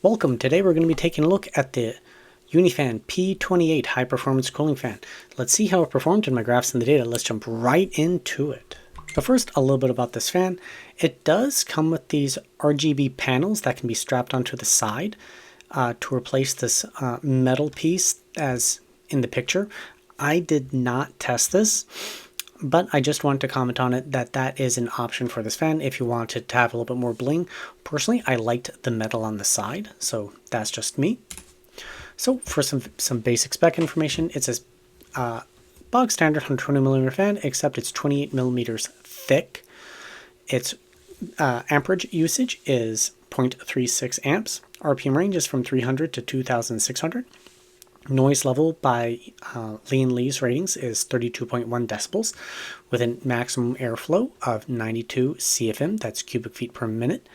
Welcome. Today we're going to be taking a look at the Uni-Fan P28 high performance cooling fan. Let's see how it performed in my graphs and the data. Let's jump right into it. But first, a little bit about this fan. It does come with these RGB panels that can be strapped onto the side to replace this metal piece as in the picture. I did not test this, but I just wanted to comment on it that is an option for this fan if you wanted to have a little bit more bling. Personally, I liked the metal on the side, so that's just me. So for some basic spec information, it's a bog standard 120mm fan, except it's 28 millimeters thick. Its amperage usage is 0.36 amps. RPM range is from 300 to 2600. Noise level by Lian-Li's ratings is 32.1 decibels with a maximum airflow of 92 CFM, that's cubic feet per minute,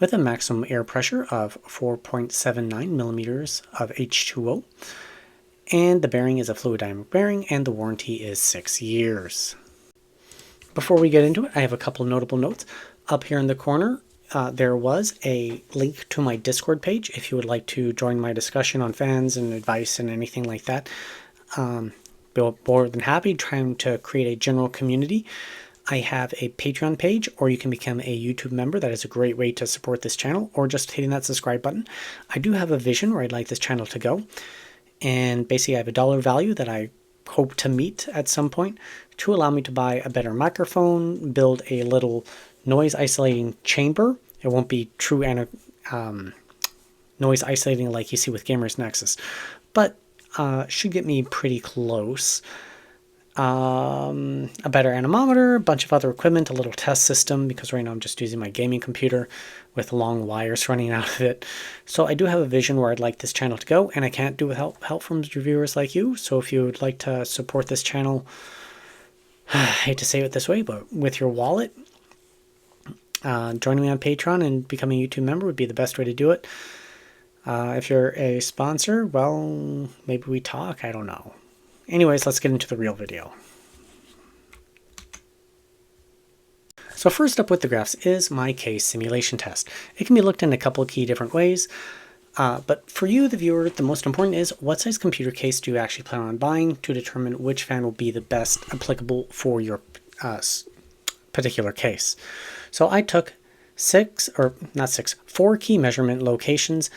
with a maximum air pressure of 4.79 millimeters of H2O. And the bearing is a fluid dynamic bearing, and the warranty is 6 years. Before we get into it, I have a couple notable notes. Up here in the corner, there was a link to my Discord page if you would like to join my discussion on fans and advice and anything like that. Be more than happy trying to create a general community. I have a Patreon page, or you can become a YouTube member. That is a great way to support this channel, or just hitting that subscribe button. I do have a vision where I'd like this channel to go, and basically I have a dollar value that I hope to meet at some point to allow me to buy a better microphone, build a little noise isolating chamber. It won't be true noise isolating like you see with Gamers Nexus, but should get me pretty close. A better anemometer, a bunch of other equipment, a little test system, because right now I'm just using my gaming computer with long wires running out of it. So I do have a vision where I'd like this channel to go, and I can't do without help from reviewers like you. So if you would like to support this channel, I hate to say it this way, but with your wallet, joining me on Patreon and becoming a YouTube member would be the best way to do it. If you're a sponsor, well, maybe we talk, I don't know. Anyways, let's get into the real video. So first up with the graphs is my case simulation test. It can be looked in a couple of key different ways, but for you, the viewer, the most important is what size computer case do you actually plan on buying to determine which fan will be the best applicable for your particular case. So I took 4 key measurement locations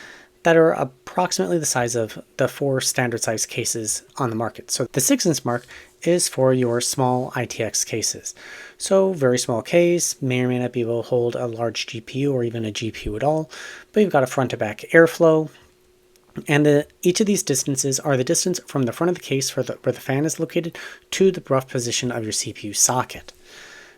that are approximately the size of the 4 standard size cases on the market. So the 6-inch mark is for your small ITX cases. So very small case, may or may not be able to hold a large GPU or even a GPU at all, but you've got a front to back airflow. And each of these distances are the distance from the front of the case where the fan is located to the rough position of your CPU socket.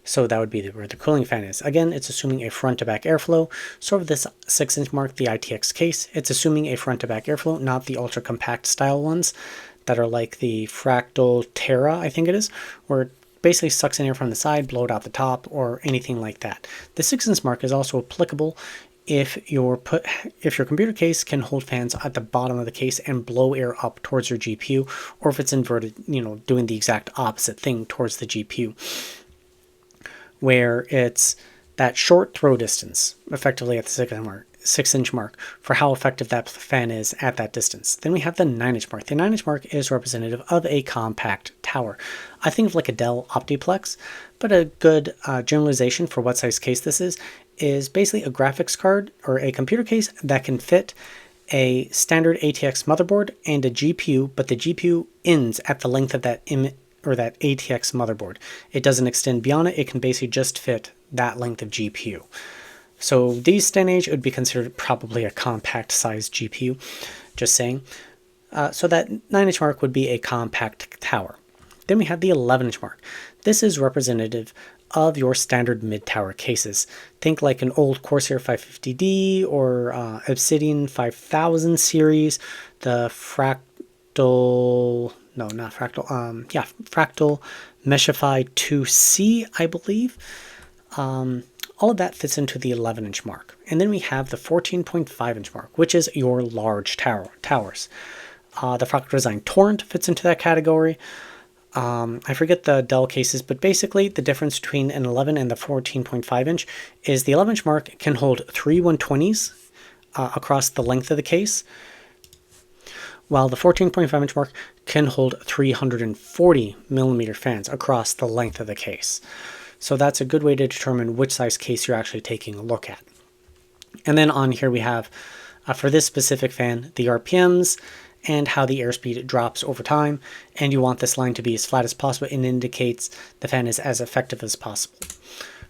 So that would be where the cooling fan is. Again, it's assuming a front to back airflow. So for this 6-inch mark, the ITX case, it's assuming a front to back airflow, not the ultra compact style ones that are like the Fractal Terra, I think it is, where it basically sucks in air from the side, blow it out the top, or anything like that. The 6-inch mark is also applicable if your computer case can hold fans at the bottom of the case and blow air up towards your GPU, or if it's inverted, doing the exact opposite thing towards the GPU, where it's that short throw distance, effectively at the 6-inch mark, for how effective that fan is at that distance. Then we have the 9-inch mark. The 9-inch mark is representative of a compact tower. I think of like a Dell Optiplex, but a good generalization for what size case this is basically a graphics card or a computer case that can fit a standard ATX motherboard and a GPU, but the GPU ends at the length of that that ATX motherboard. It doesn't extend beyond it. It can basically just fit that length of GPU. So these day and age would be considered probably a compact sized GPU, just saying. So that 9-inch mark would be a compact tower. Then we have the 11-inch mark. This is representative of your standard mid-tower cases. Think like an old Corsair 550D or Obsidian 5000 series, the Fractal Meshify 2C, I believe. All of that fits into the 11-inch mark. And then we have the 14.5-inch mark, which is your large towers. The Fractal Design Torrent fits into that category. I forget the Dell cases, but basically the difference between an 11 and the 14.5 inch is the 11 inch mark can hold 3 120s across the length of the case, while the 14.5 inch mark can hold 340 millimeter fans across the length of the case. So that's a good way to determine which size case you're actually taking a look at. And then on here we have, for this specific fan, the RPMs and how the airspeed drops over time. And you want this line to be as flat as possible. It indicates the fan is as effective as possible.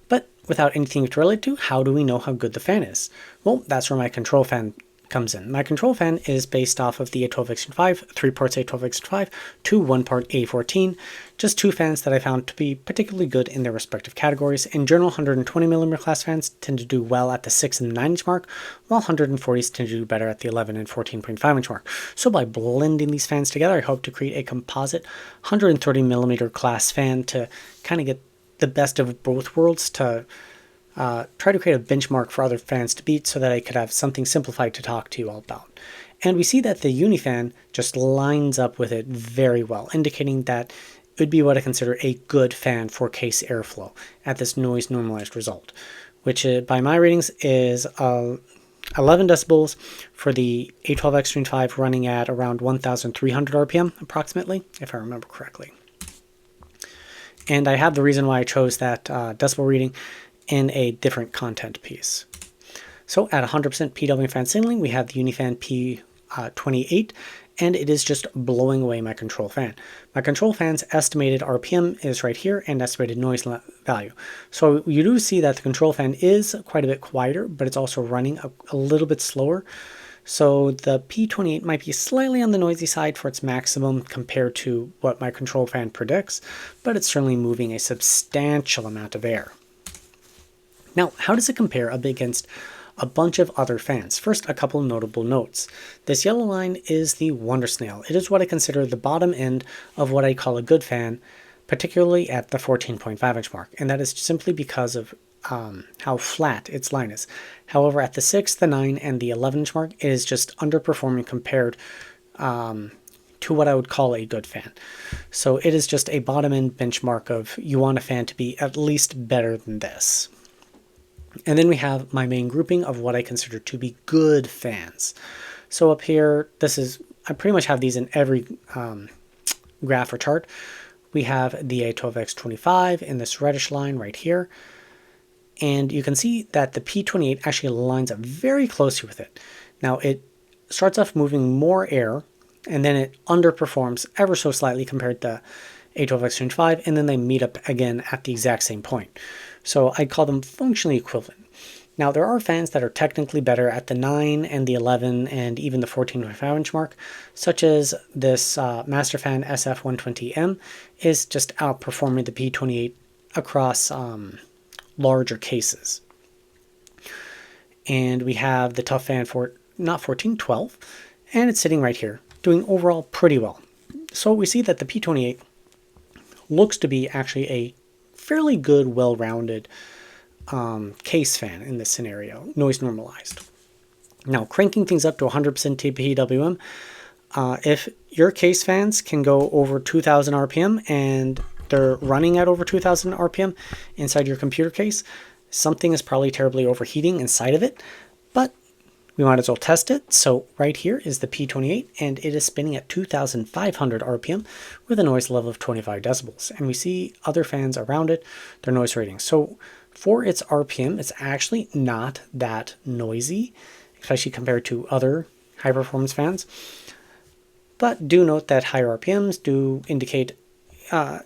But without anything to relate to, how do we know how good the fan is? Well, that's where my control fan comes in. My control fan is based off of the A12X5, 3 parts A12X5 to 1 part A14, just 2 fans that I found to be particularly good in their respective categories. In general, 120mm class fans tend to do well at the 6 and 9 inch mark, while 140s tend to do better at the 11 and 14.5 inch mark. So by blending these fans together, I hope to create a composite 130mm class fan to kind of get the best of both worlds, to try to create a benchmark for other fans to beat so that I could have something simplified to talk to you all about. And we see that the Uni-Fan just lines up with it very well, indicating that it would be what I consider a good fan for case airflow at this noise normalized result, which by my ratings is 11 decibels for the A12X25 running at around 1,300 RPM approximately, if I remember correctly. And I have the reason why I chose that decibel reading in a different content piece. So at 100% PWM fan signaling, we have the Uni-Fan P28, and it is just blowing away my control fan. My control fan's estimated RPM is right here and estimated noise value. So you do see that the control fan is quite a bit quieter, but it's also running a little bit slower. So the P28 might be slightly on the noisy side for its maximum compared to what my control fan predicts, but it's certainly moving a substantial amount of air. Now, how does it compare up against a bunch of other fans? First, a couple notable notes. This yellow line is the Wonder Snail. It is what I consider the bottom end of what I call a good fan, particularly at the 14.5 inch mark, and that is simply because of how flat its line is. However, at the 6, the 9, and the 11 inch mark, it is just underperforming compared to what I would call a good fan. So it is just a bottom end benchmark of you want a fan to be at least better than this. And then we have my main grouping of what I consider to be good fans. So up here, I pretty much have these in every graph or chart. We have the A12X25 in this reddish line right here. And you can see that the P28 actually lines up very closely with it. Now it starts off moving more air, and then it underperforms ever so slightly compared to A12X25, and then they meet up again at the exact same point. So I'd call them functionally equivalent. Now there are fans that are technically better at the 9 and the 11 and even the 14.5 inch mark, such as this Masterfan SF120M is just outperforming the P28 across larger cases. And we have the Tough Fan for not 14, 12, and it's sitting right here, doing overall pretty well. So we see that the P28 looks to be actually a fairly good, well-rounded case fan in this scenario, noise normalized. Now, cranking things up to 100% TPWM, if your case fans can go over 2,000 RPM and they're running at over 2,000 RPM inside your computer case, something is probably terribly overheating inside of it, but we might as well test it. So right here is the P28, and it is spinning at 2,500 RPM with a noise level of 25 decibels. And we see other fans around it, their noise ratings. So for its RPM, it's actually not that noisy, especially compared to other high performance fans. But do note that higher RPMs do indicate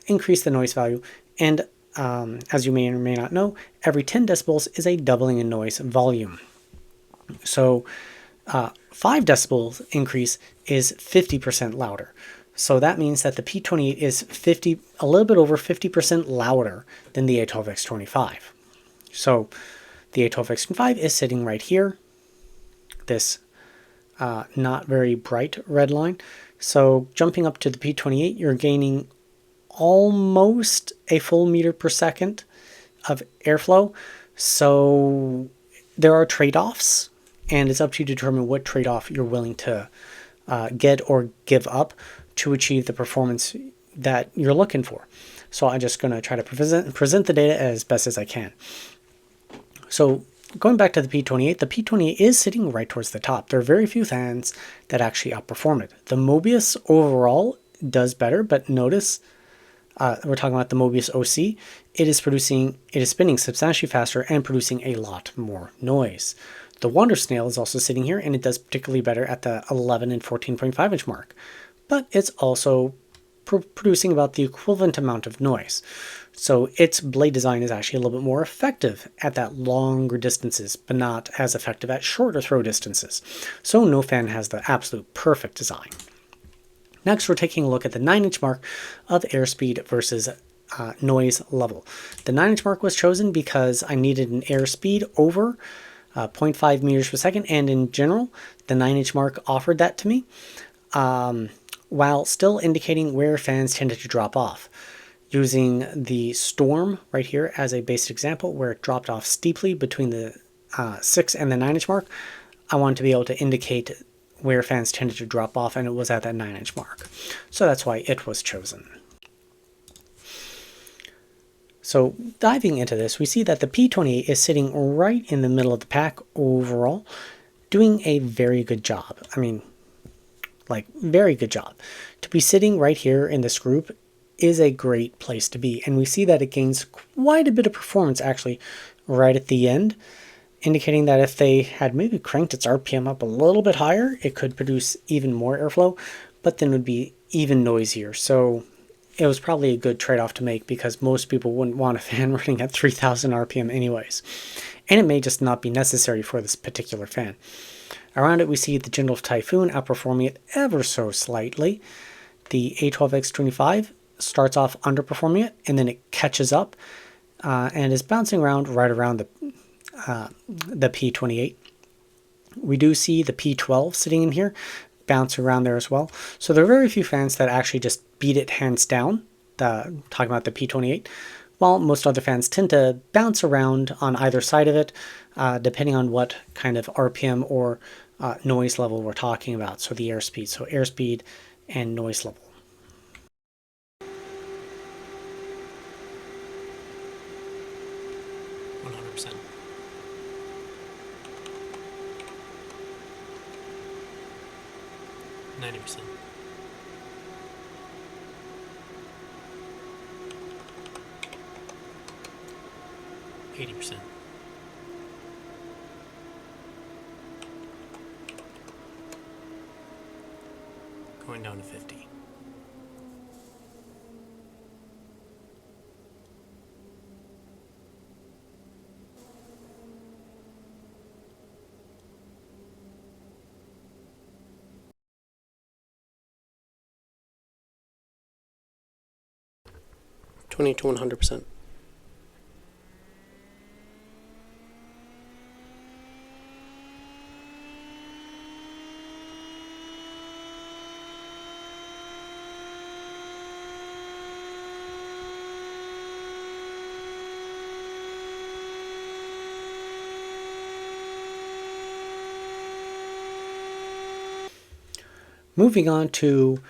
increase the noise value, and as you may or may not know, every 10 decibels is a doubling in noise volume. So 5 decibels increase is 50% louder. So that means that the P28 is a little bit over 50% louder than the A12X25. So the A12X25 is sitting right here, this not very bright red line. So jumping up to the P28, you're gaining almost a full meter per second of airflow. So there are trade-offs, and it's up to you to determine what trade-off you're willing to get or give up to achieve the performance that you're looking for. So I'm just going to try to present the data as best as I can. So going back to the P28, the P28 is sitting right towards the top. There are very few fans that actually outperform it. The Mobius overall does better, but notice we're talking about the Mobius OC. It is spinning substantially faster and producing a lot more noise. The Wonder Snail is also sitting here, and it does particularly better at the 11 and 14.5 inch mark, but it's also producing about the equivalent amount of noise. So its blade design is actually a little bit more effective at that longer distances, but not as effective at shorter throw distances. So no fan has the absolute perfect design. Next, we're taking a look at the 9-inch mark of airspeed versus noise level. The 9-inch mark was chosen because I needed an airspeed over 0.5 meters per second, and in general, the 9-inch mark offered that to me, while still indicating where fans tended to drop off. Using the Storm right here as a basic example, where it dropped off steeply between the 6 and the 9-inch mark, I wanted to be able to indicate where fans tended to drop off, and it was at that 9-inch mark. So that's why it was chosen. So diving into this, we see that the P28 is sitting right in the middle of the pack overall, doing a very good job. I mean, like, very good job. To be sitting right here in this group is a great place to be, and we see that it gains quite a bit of performance actually right at the end, indicating that if they had maybe cranked its RPM up a little bit higher, it could produce even more airflow, but then would be even noisier. So it was probably a good trade-off to make, because most people wouldn't want a fan running at 3000 RPM anyways, and it may just not be necessary for this particular fan. Around it, we see the Gentle Typhoon outperforming it ever so slightly. The A12X25 starts off underperforming it, and then it catches up and is bouncing around right around the P28. We do see the P12 sitting in here, bounce around there as well. So there are very few fans that actually just beat it hands down, talking about the P28, while most other fans tend to bounce around on either side of it, depending on what kind of RPM or noise level we're talking about. So the airspeed, and noise level. %90. 80%. Going down to 50. To 100%. Moving on to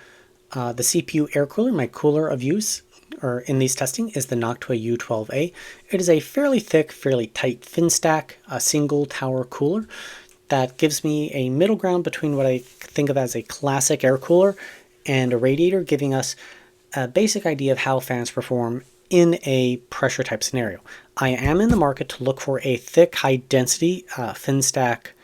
the CPU air cooler, my cooler of use or in these testing is the Noctua U12A. It is a fairly thick, fairly tight fin stack, a single tower cooler that gives me a middle ground between what I think of as a classic air cooler and a radiator, giving us a basic idea of how fans perform in a pressure type scenario. I am in the market to look for a thick, high density fin stack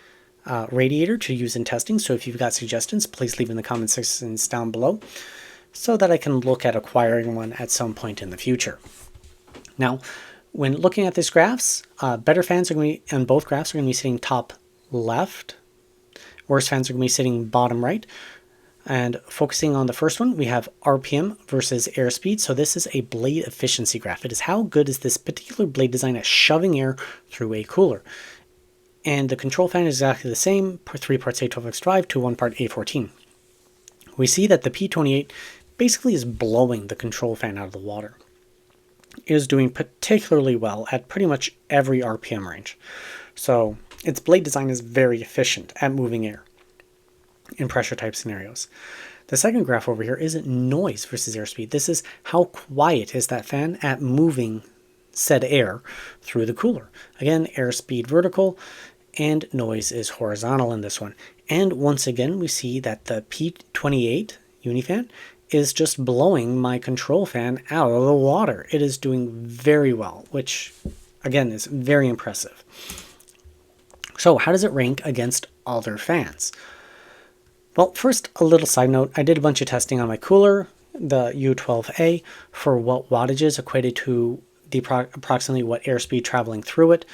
radiator to use in testing. So if you've got suggestions, please leave in the comment sections down below so that I can look at acquiring one at some point in the future. Now, when looking at these graphs, better fans are going to be, and both graphs are going to be sitting top left. Worse fans are going to be sitting bottom right. And focusing on the first one, we have RPM versus airspeed. So this is a blade efficiency graph. It is how good is this particular blade design at shoving air through a cooler. And the control fan is exactly the same, 3 parts A12X drive to 1 part A14. We see that the P28 basically is blowing the control fan out of the water. It is doing particularly well at pretty much every RPM range. So its blade design is very efficient at moving air in pressure type scenarios. The second graph over here is noise versus airspeed. This is how quiet is that fan at moving said air through the cooler. Again, airspeed vertical and noise is horizontal in this one. And once again, we see that the P28 Uni-Fan is just blowing my control fan out of the water. It is doing very well, which again is very impressive. So how does it rank against other fans? Well, first, a little side note. I did a bunch of testing on my cooler, the U12A, for what wattages equated to the approximately what airspeed traveling through it,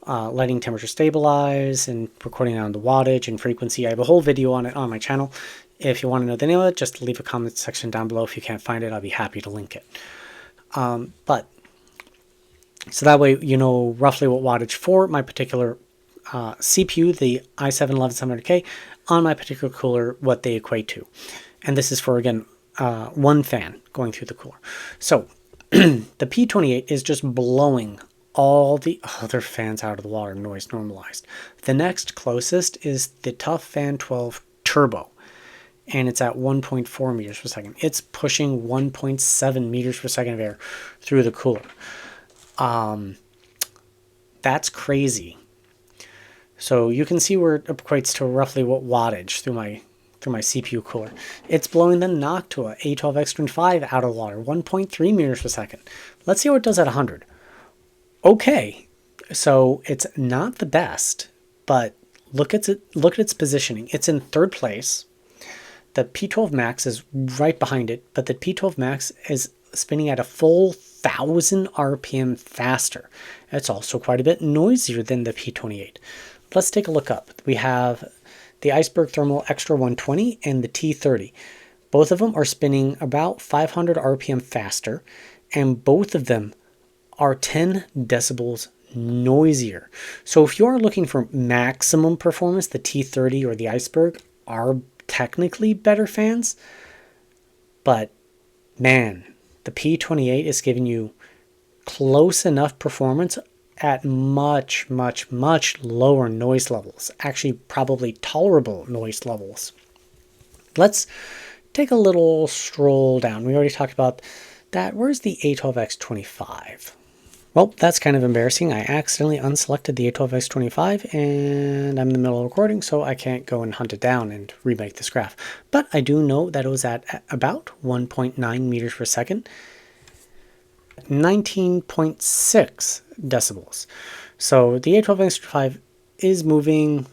letting temperature stabilize, and recording down the wattage and frequency. I have a whole video on it on my channel. If you want to know the name of it, just leave a comment section down below. If you can't find it, I'll be happy to link it. So that way you know roughly what wattage for my particular CPU, the i7-11700K, on my particular cooler, what they equate to. And this is for, again, one fan going through the cooler. So the P28 is just blowing all the other fans out of the water, noise normalized. The next closest is the Tuffan 12 Turbo, and it's at 1.4 meters per second. It's pushing 1.7 meters per second of air through the cooler. That's crazy. So you can see where it equates to roughly what wattage through my CPU cooler. It's blowing the Noctua A12X25 out of the water, 1.3 meters per second. Let's see how it does at 100. Okay, so it's not the best, but look at its positioning. It's in third place. The P12 Max is right behind it, but the P12 Max is spinning at a full 1,000 RPM faster. It's also quite a bit noisier than the P28. Let's take a look up. We have the Iceberg Thermal Extra 120 and the T30. Both of them are spinning about 500 RPM faster, and both of them are 10 decibels noisier. So if you are looking for maximum performance, the T30 or the Iceberg are technically better fans, but man, the P28 is giving you close enough performance at much, much, much lower noise levels. Actually, probably tolerable noise levels. Let's take a little stroll down. We already talked about that. Where's the A12X25? Well, that's kind of embarrassing. I accidentally unselected the A12X25 and I'm in the middle of recording, so I can't go and hunt it down and remake this graph. But I do know that it was at about 1.9 meters per second. 19.6 decibels. So the A12X25 is moving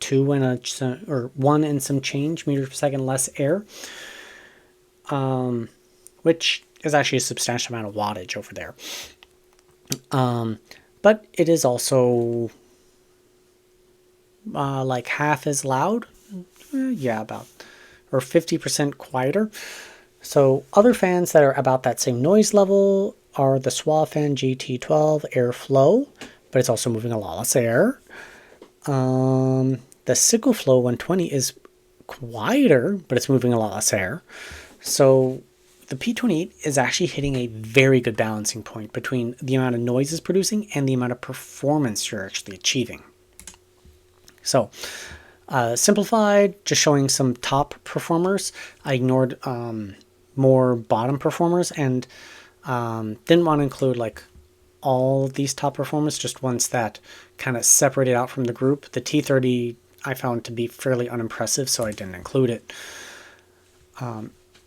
1 and some change meters per second less air, which is actually a substantial amount of wattage over there. But it is also like half as loud. Yeah, about, or 50% quieter. So other fans that are about that same noise level are the Fan GT12 Airflow, but it's also moving a lot less air. The Flow 120 is quieter, but it's moving a lot less air. So the P28 is actually hitting a very good balancing point between the amount of noise it's producing and the amount of performance you're actually achieving. So simplified, just showing some top performers. I ignored more bottom performers and didn't want to include like all these top performers, just ones that kind of separated out from the group. The T30 I found to be fairly unimpressive, so I didn't include it.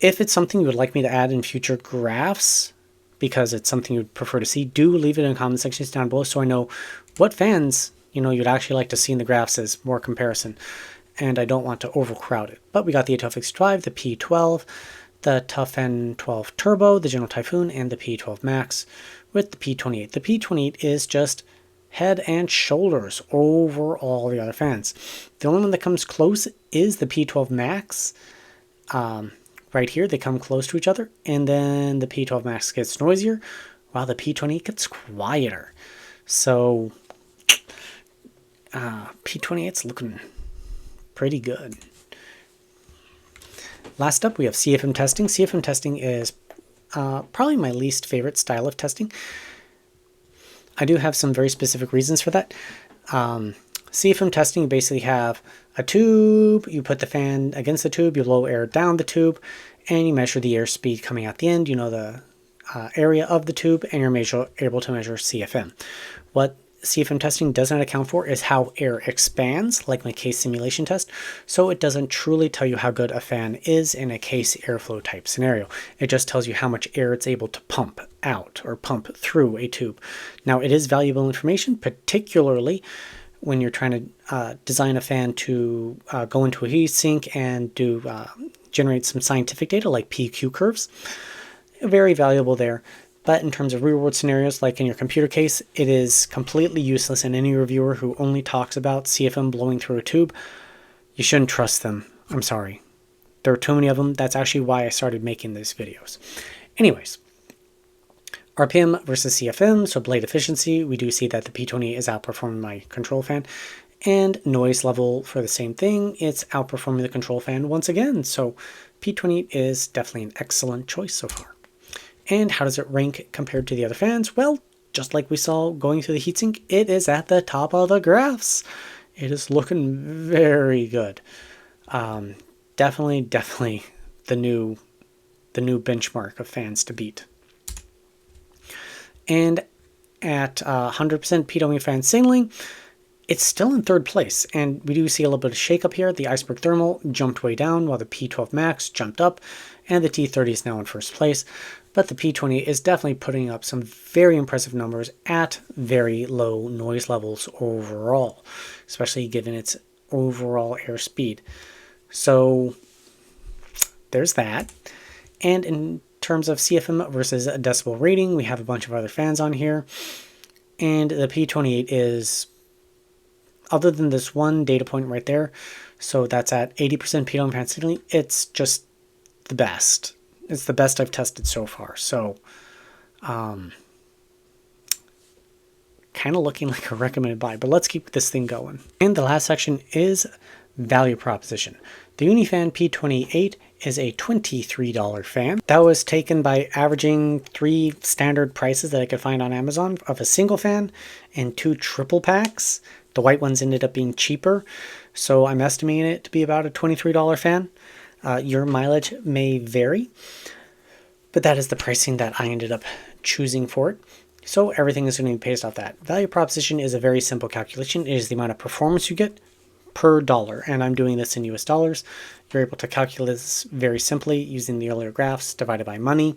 If it's something you would like me to add in future graphs, because it's something you'd prefer to see, do leave it in the comment sections down below so I know what fans you'd actually like to see in the graphs as more comparison. And I don't want to overcrowd it. But we got the A12X25, the P12, the Tuffan 12 Turbo, the General Typhoon, and the P12 Max with the P28. The P28 is just head and shoulders over all the other fans. The only one that comes close is the P12 Max. Right here, they come close to each other, and then the P12 Max gets noisier, while the P28 gets quieter. So P28's looking pretty good. Last up, we have CFM testing. CFM testing is probably my least favorite style of testing. I do have some very specific reasons for that. CFM testing, you basically have a tube, you put the fan against the tube, you blow air down the tube, and you measure the airspeed coming out the end. The area of the tube, and you're able to measure CFM. What CFM testing does not account for is how air expands, like my case simulation test, so it doesn't truly tell you how good a fan is in a case airflow type scenario. It just tells you how much air it's able to pump out or pump through a tube. Now, it is valuable information, particularly when you're trying to design a fan to go into a heat sink and do generate some scientific data like PQ curves. Very valuable there. But in terms of real-world scenarios, like in your computer case, it is completely useless, and any reviewer who only talks about CFM blowing through a tube, you shouldn't trust them. I'm sorry. There are too many of them. That's actually why I started making these videos. Anyways, RPM versus CFM, so blade efficiency, we do see that the P28 is outperforming my control fan. And noise level for the same thing, it's outperforming the control fan once again. So P28 is definitely an excellent choice so far. And how does it rank compared to the other fans? Well, just like we saw going through the heatsink, it is at the top of the graphs. It is looking very good. Definitely the new benchmark of fans to beat. And at 100% PW fan signaling, it's still in third place, and we do see a little bit of shake-up here. The Iceberg Thermal jumped way down, while the P12 Max jumped up, and the T30 is now in first place. But the P28 is definitely putting up some very impressive numbers at very low noise levels overall, especially given its overall airspeed. So there's that. And in terms of CFM versus a decibel rating, we have a bunch of other fans on here, and the P28 is, other than this one data point right there, so that's at 80% PWM fan signaling, it's just the best. It's the best I've tested so far. So, kind of looking like a recommended buy, but let's keep this thing going. And the last section is value proposition. The Uni-Fan P28 is a $23 fan. That was taken by averaging 3 standard prices that I could find on Amazon of a single fan and 2 triple packs. The white ones ended up being cheaper, so I'm estimating it to be about a $23 fan. Your mileage may vary, but that is the pricing that I ended up choosing for it. So everything is going to be based off that. Value proposition is a very simple calculation. It is the amount of performance you get per dollar, and I'm doing this in US dollars. You're able to calculate this very simply using the earlier graphs divided by money,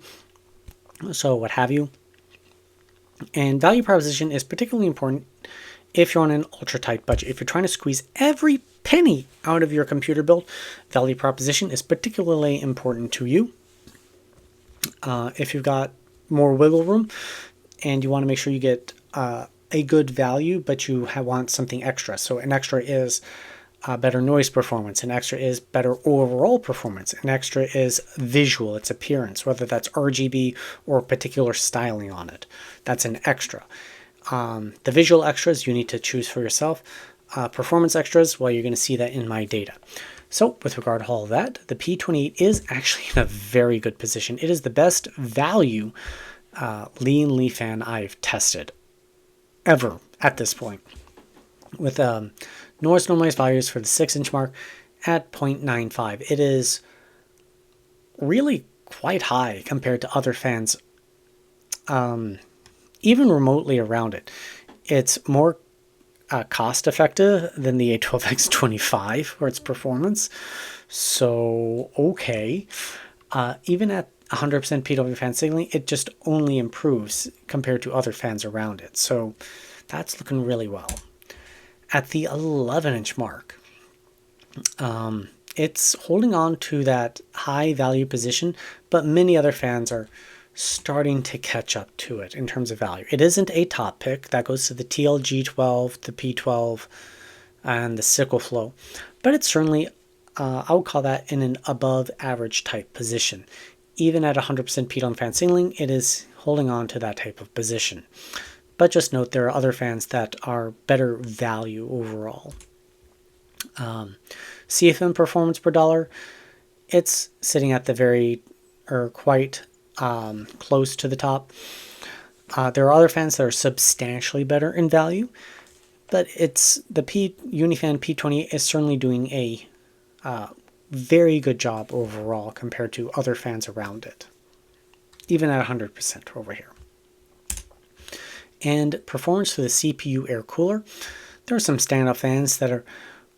so what have you. And value proposition is particularly important if you're on an ultra tight budget. If you're trying to squeeze every penny out of your computer build, value proposition is particularly important to you. If you've got more wiggle room and you want to make sure you get a good value, but you want something extra. So an extra is better noise performance. An extra is better overall performance. An extra is visual, its appearance, whether that's RGB or particular styling on it. That's an extra. The visual extras you need to choose for yourself. Performance extras, well, you're going to see that in my data. So with regard to all of that, the P28 is actually in a very good position. It is the best value Lian-Li fan I've tested ever at this point, with noise normalized values for the 6-inch mark at 0.95. It is really quite high compared to other fans, even remotely around it. It's more cost effective than the A12X25 for its performance. So, okay. Even at 100% PW fan signaling, it just only improves compared to other fans around it. So that's looking really well. At the 11-inch mark, it's holding on to that high value position, but many other fans are starting to catch up to it in terms of value. It isn't a top pick. That goes to the TLG12, the P12, and the Sickle Flow. But it's certainly, I would call that in an above average type position. Even at 100% PWM fan signaling, it is holding on to that type of position. But just note there are other fans that are better value overall. CFM performance per dollar, it's sitting at the very, or quite close to the top. There are other fans that are substantially better in value, but it's the Uni-Fan P28 is certainly doing a very good job overall compared to other fans around it. even at 100% over here. And performance for the CPU air cooler. There are some standout fans that are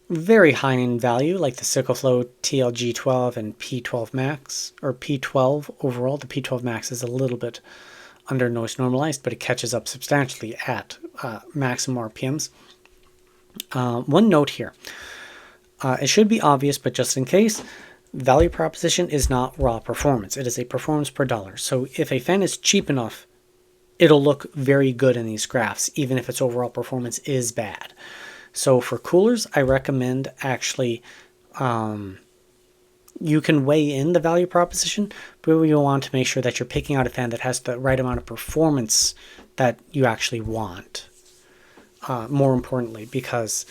very high in value, like the Cycloflow TLG12 and P12 Max, or P12 overall. The P12 Max is a little bit under noise normalized, but it catches up substantially at maximum RPMs. One note here. It should be obvious, but just in case, value proposition is not raw performance. It is a performance per dollar. So if a fan is cheap enough, it'll look very good in these graphs, even if its overall performance is bad. So for coolers, I recommend actually, you can weigh in the value proposition, but you want to make sure that you're picking out a fan that has the right amount of performance that you actually want. More importantly, because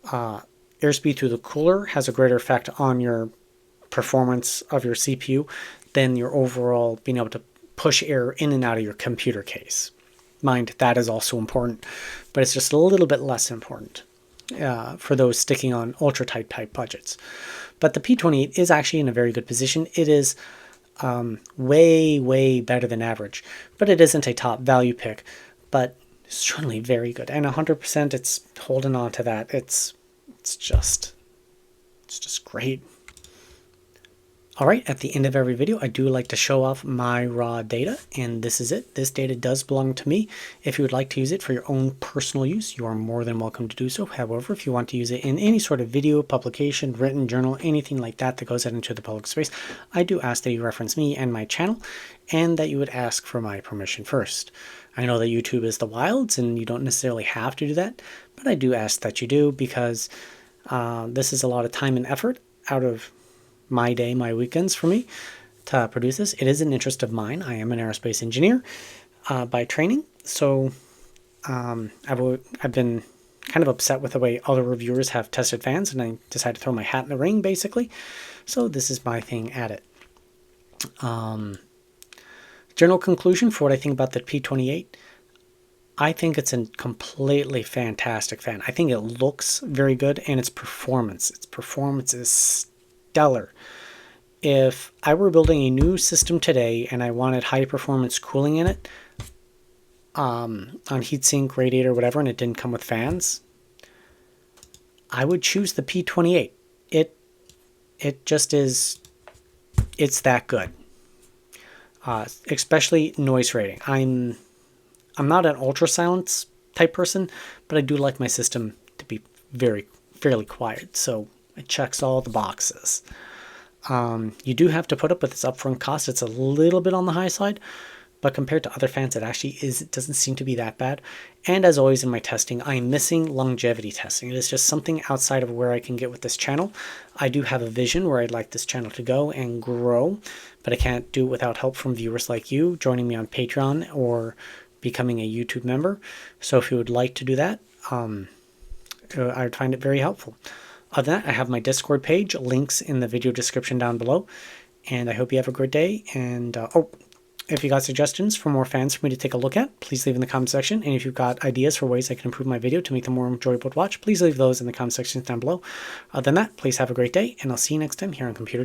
airspeed through the cooler has a greater effect on your performance of your CPU than your overall being able to push air in and out of your computer case. Mind, that is also important, but it's just a little bit less important for those sticking on ultra tight type budgets. But the P28 is actually in a very good position. It is way better than average, but it isn't a top value pick, but certainly very good. And 100%, it's holding on to that. It's just great. All right, at the end of every video, I do like to show off my raw data, and this is it. This data does belong to me. If you would like to use it for your own personal use, you are more than welcome to do so. However, if you want to use it in any sort of video, publication, written journal, anything like that that goes out into the public space, I do ask that you reference me and my channel, and that you would ask for my permission first. I know that YouTube is the wilds, and you don't necessarily have to do that, but I do ask that you do, because this is a lot of time and effort out of my day, my weekends for me to produce this. It is an interest of mine. I am an aerospace engineer by training, so I've been kind of upset with the way other reviewers have tested fans, and I decided to throw my hat in the ring, basically. So this is my thing at it. General conclusion for what I think about the P28. I think it's a completely fantastic fan. I think it looks very good, and its performance is stellar. If I were building a new system today and I wanted high performance cooling in it, on heatsink, radiator, whatever, and it didn't come with fans, I would choose the P28. It just is, it's that good. Especially noise rating. I'm not an ultra silence type person, but I do like my system to be fairly quiet, so it checks all the boxes. You do have to put up with its upfront cost. It's a little bit on the high side, but compared to other fans, it doesn't seem to be that bad. And as always in my testing, I'm missing longevity testing. It is just something outside of where I can get with this channel. I do have a vision where I'd like this channel to go and grow, but I can't do it without help from viewers like you joining me on Patreon or becoming a YouTube member. So if you would like to do that, I would find it very helpful. Other than that, I have my Discord page, links in the video description down below, and I hope you have a great day. And if you got suggestions for more fans for me to take a look at, please leave in the comment section. And if you've got ideas for ways I can improve my video to make them more enjoyable to watch, please leave those in the comment section down below. Other than that, please have a great day, and I'll see you next time here on Computer Tech.